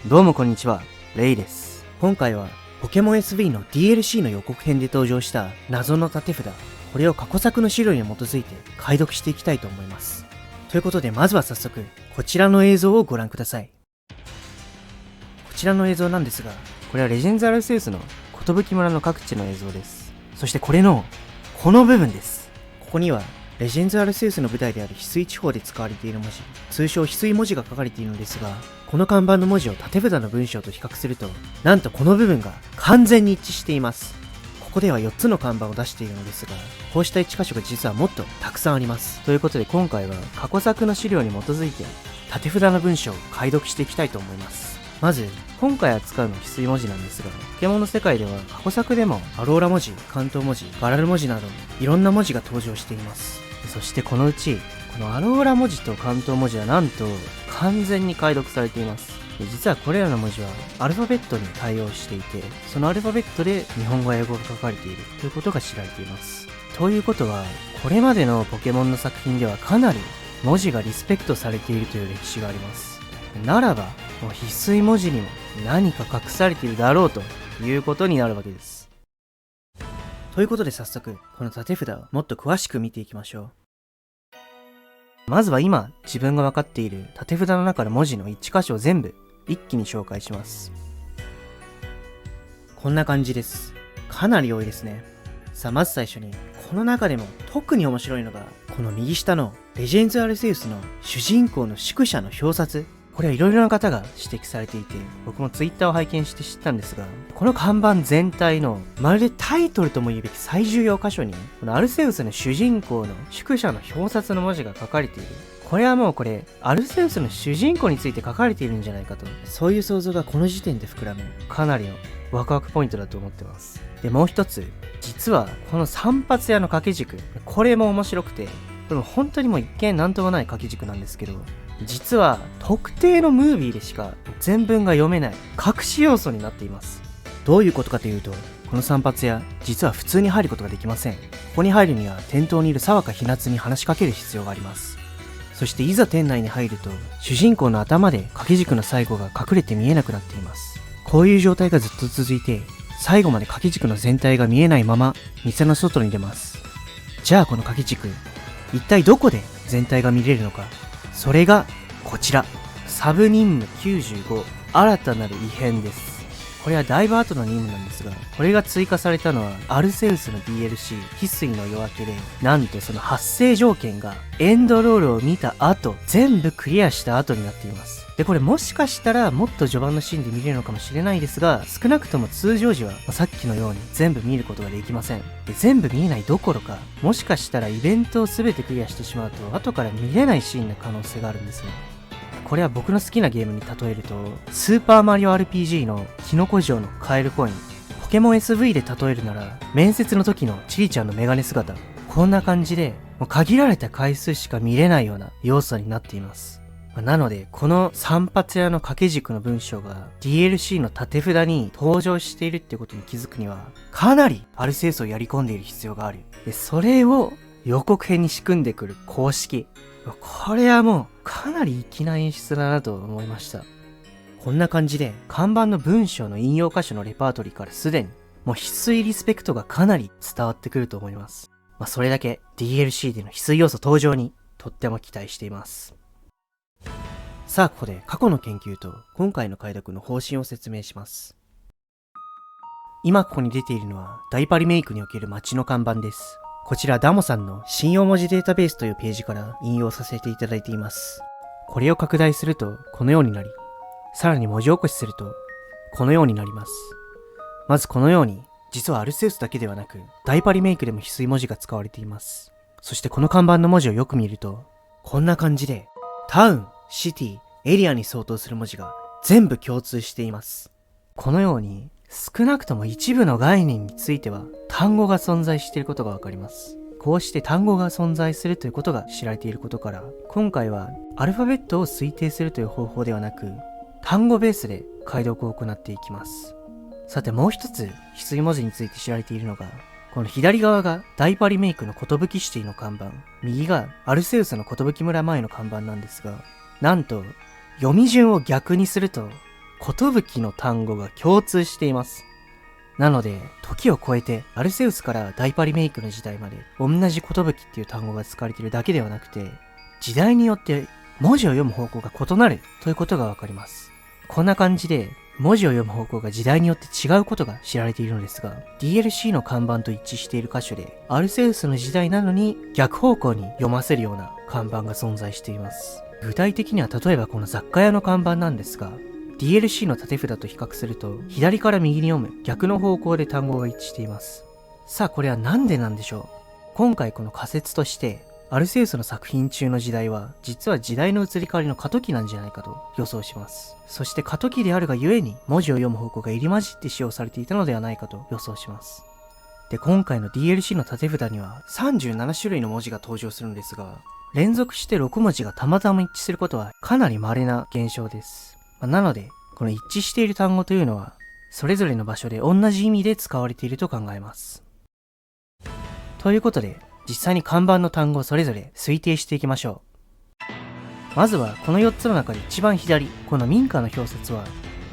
どうもこんにちは、レイです。今回はポケモン SV の DLC の予告編で登場した謎の盾札、これを過去作の資料に基づいて解読していきたいと思います。ということでまずは早速こちらの映像をご覧ください。こちらの映像なんですが、これはレジェンズ・アルセウスの寿村の各地の映像です。そしてこれのこの部分です。ここにはレジェンズ・アルセウスの舞台である翡翠地方で使われている文字、通称翡翠文字が書かれているのですが、この看板の文字を縦札の文章と比較すると、なんとこの部分が完全に一致しています。ここでは4つの看板を出しているのですが、こうした1箇所が実はもっとたくさんあります。ということで今回は過去作の資料に基づいて縦札の文章を解読していきたいと思います。まず今回扱うのは翡翠文字なんですが、ポケモンの世界では過去作でもアローラ文字、関東文字、ガラル文字などいろんな文字が登場しています。そしてこのうちこのアローラ文字と関東文字はなんと完全に解読されています。実はこれらの文字はアルファベットに対応していて、そのアルファベットで日本語や英語が書かれているということが知られています。ということはこれまでのポケモンの作品ではかなり文字がリスペクトされているという歴史があります。ならばもう翡翠文字にも何か隠されているだろうということになるわけです。ということで早速この縦札をもっと詳しく見ていきましょう。まずは今自分が分かっている縦札の中の文字の1箇所を全部一気に紹介します。こんな感じです。かなり多いですね。さあまず最初にこの中でも特に面白いのがこの右下のレジェンズ・アルセウスの主人公の宿舎の表札。これはいろいろな方が指摘されていて、僕もツイッターを拝見して知ったんですが、この看板全体のまるでタイトルとも言うべき最重要箇所にこのアルセウスの主人公の宿舎の表札の文字が書かれている。これはもうアルセウスの主人公について書かれているんじゃないかと、そういう想像がこの時点で膨らむかなりのワクワクポイントだと思ってます。でもう一つ、実はこの散髪屋の掛け軸、これも面白くて、これも本当にもう一見なんともない掛け軸なんですけど、実は特定のムービーでしか全文が読めない隠し要素になっています。どういうことかというと、この散髪屋実は普通に入ることができません。ここに入るには店頭にいる沢香ひなつに話しかける必要があります。そしていざ店内に入ると主人公の頭で掛け軸の最後が隠れて見えなくなっています。こういう状態がずっと続いて、最後まで掛け軸の全体が見えないまま店の外に出ます。じゃあこの掛け軸一体どこで全体が見れるのか。それがこちら、サブ任務95、新たなる異変です。これはだいぶ後の任務なんですが、これが追加されたのはアルセウスの DLC 翡翠の夜明けで、なんとその発生条件がエンドロールを見た後、全部クリアした後になっています。でこれもしかしたらもっと序盤のシーンで見れるのかもしれないですが、少なくとも通常時はさっきのように全部見ることができません。で全部見えないどころか、もしかしたらイベントを全てクリアしてしまうと後から見れないシーンの可能性があるんですね。これは僕の好きなゲームに例えると、スーパーマリオ RPG のキノコ城のカエルコイン、ポケモン SV で例えるなら面接の時のチリちゃんのメガネ姿、こんな感じでもう限られた回数しか見れないような要素になっています。なのでこの散髪屋の掛け軸の文章が DLC の縦札に登場しているってことに気づくには、かなりアルセウスをやり込んでいる必要がある。でそれを予告編に仕組んでくる公式、これはもうかなり粋な演出だなと思いました。こんな感じで看板の文章の引用箇所のレパートリーからすでにもう翡翠リスペクトがかなり伝わってくると思います。それだけ DLC での翡翠要素登場にとっても期待しています。さあここで過去の研究と今回の解読の方針を説明します。今ここに出ているのはダイパリメイクにおける街の看板です。こちらダモさんの信用文字データベースというページから引用させていただいています。これを拡大するとこのようになり、さらに文字起こしするとこのようになります。まずこのように実はアルセウスだけではなくダイパリメイクでも翡翠文字が使われています。そしてこの看板の文字をよく見るとこんな感じでタウン、シティ、エリアに相当する文字が全部共通しています。このように少なくとも一部の概念については単語が存在していることがわかります。こうして単語が存在するということが知られていることから、今回はアルファベットを推定するという方法ではなく単語ベースで解読を行っていきます。さてもう一つ翡翠文字について知られているのが、この左側がダイパリメイクの寿シティの看板、右がアルセウスの寿村前の看板なんですが、なんと読み順を逆にすると寿の単語が共通しています。なので、時を超えてアルセウスからダイパリメイクの時代まで同じ寿っていう単語が使われているだけではなくて、時代によって文字を読む方向が異なるということがわかります。こんな感じで文字を読む方向が時代によって違うことが知られているのですが、 DLC の看板と一致している箇所でアルセウスの時代なのに逆方向に読ませるような看板が存在しています。具体的には例えばこの雑貨屋の看板なんですが、 DLC の縦札と比較すると左から右に読む逆の方向で単語が一致しています。さあこれはなんでなんでしょう。今回この仮説としてアルセウスの作品中の時代は実は時代の移り変わりの過渡期なんじゃないかと予想します。そして過渡期であるがゆえに文字を読む方向が入り混じって使用されていたのではないかと予想します。で、今回の DLC の縦札には37種類の文字が登場するんですが、連続して6文字がたまたま一致することはかなり稀な現象です。なのでこの一致している単語というのはそれぞれの場所で同じ意味で使われていると考えます。ということで実際に看板の単語をそれぞれ推定していきましょう。まずはこの4つの中で一番左、この民家の表説は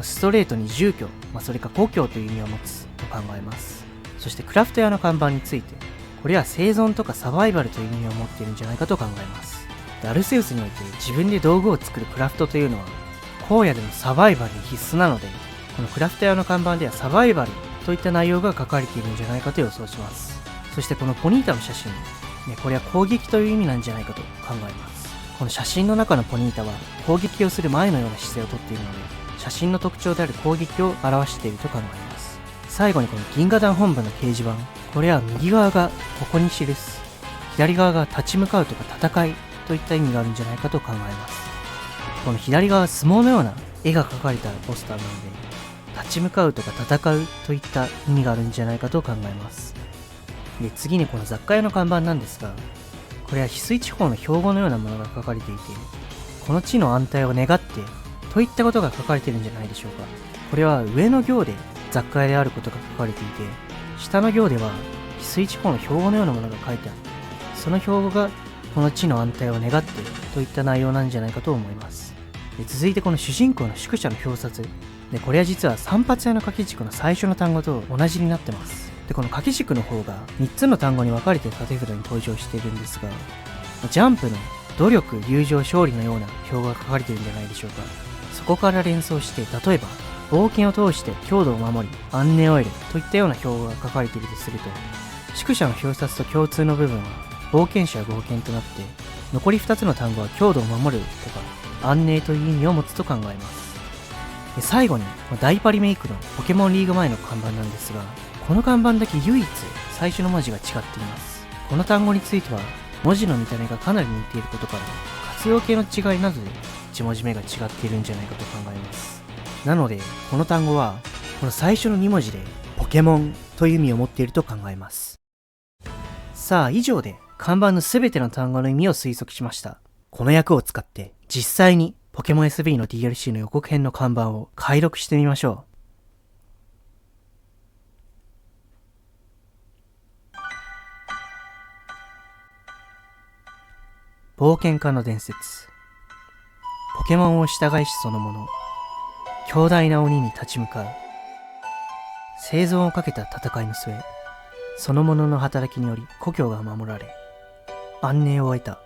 ストレートに住居、それか故郷という意味を持つと考えます。そしてクラフト屋の看板について、これは生存とかサバイバルという意味を持っているんじゃないかと考えます。で、アルセウスにおいて自分で道具を作るクラフトというのは荒野でのサバイバルに必須なので、このクラフト屋の看板ではサバイバルといった内容が書かれているんじゃないかと予想します。そしてこのポニータの写真、これは攻撃という意味なんじゃないかと考えます。この写真の中のポニータは攻撃をする前のような姿勢をとっているので、写真の特徴である攻撃を表していると考えます。最後にこの銀河団本部の掲示板、これは右側がここに記す、左側が立ち向かうとか戦いといった意味があるんじゃないかと考えます。この左側は相撲のような絵が描かれたポスターなので、立ち向かうとか戦うといった意味があるんじゃないかと考えます。で、次にこの雑貨屋の看板なんですが、これは翡翠地方の標語のようなものが書かれていて、この地の安泰を願ってといったことが書かれているんじゃないでしょうか。これは上の行で雑貨屋であることが書かれていて、下の行では翡翠地方の標語のようなものが書いてある。その標語がこの地の安泰を願ってといった内容なんじゃないかと思います。で、続いてこの主人公の宿舎の表札で、これは実は散髪屋の掛け軸の最初の単語と同じになってます。で、この掛け軸の方が3つの単語に分かれて縦札に登場しているんですが、ジャンプの努力、友情、勝利のような標語が書かれているんじゃないでしょうか。そこから連想して、例えば冒険を通して郷土を守り安寧を得るといったような標語が書かれているとすると、宿舎の表札と共通の部分は冒険者や冒険となって、残り2つの単語は郷土を守るとか安寧という意味を持つと考えます。で、最後にダイパリメイクのポケモンリーグ前の看板なんですが、この看板だけ唯一最初の文字が違っています。この単語については文字の見た目がかなり似ていることから、活用形の違いなどで1文字目が違っているんじゃないかと考えます。なのでこの単語はこの最初の2文字でポケモンという意味を持っていると考えます。さあ、以上で看板のすべての単語の意味を推測しました。この役を使って実際にポケモン SV の DLC の予告編の看板を解読してみましょう。冒険家の伝説。ポケモンを従いしそのもの。強大な鬼に立ち向かう。生存をかけた戦いの末、そのものの働きにより故郷が守られ、安寧を得た。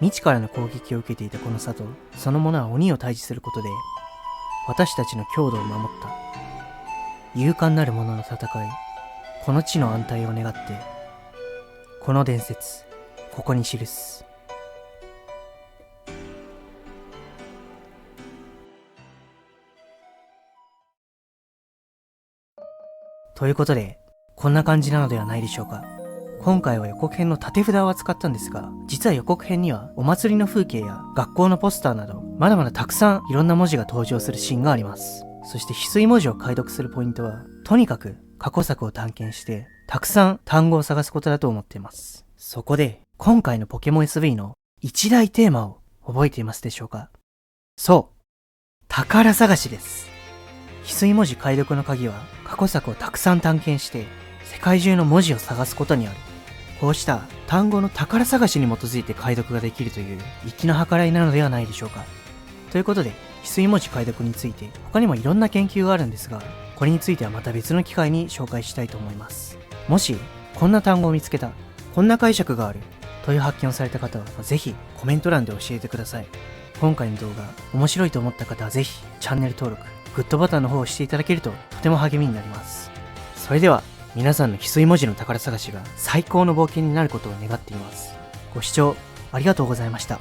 未知からの攻撃を受けていたこの里、そのものは鬼を退治することで、私たちの郷土を守った。勇敢なる者の戦い、この地の安泰を願って、この伝説、ここに記す。ということで、こんな感じなのではないでしょうか。今回は予告編の縦札を扱ったんですが、実は予告編にはお祭りの風景や学校のポスターなど、まだまだたくさんいろんな文字が登場するシーンがあります。そして翡翠文字を解読するポイントは、とにかく過去作を探検して、たくさん単語を探すことだと思っています。そこで、今回のポケモン SV の一大テーマを覚えていますでしょうか。そう、宝探しです。翡翠文字解読の鍵は過去作をたくさん探検して世界中の文字を探すことにある。こうした単語の宝探しに基づいて解読ができるという粋な計らいなのではないでしょうか。ということで翡翠文字解読について他にもいろんな研究があるんですが、これについてはまた別の機会に紹介したいと思います。もしこんな単語を見つけた、こんな解釈があるという発見をされた方はぜひコメント欄で教えてください。今回の動画面白いと思った方はぜひチャンネル登録、グッドボタンの方を押していただけるととても励みになります。それでは皆さんの翡翠文字の宝探しが最高の冒険になることを願っています。ご視聴ありがとうございました。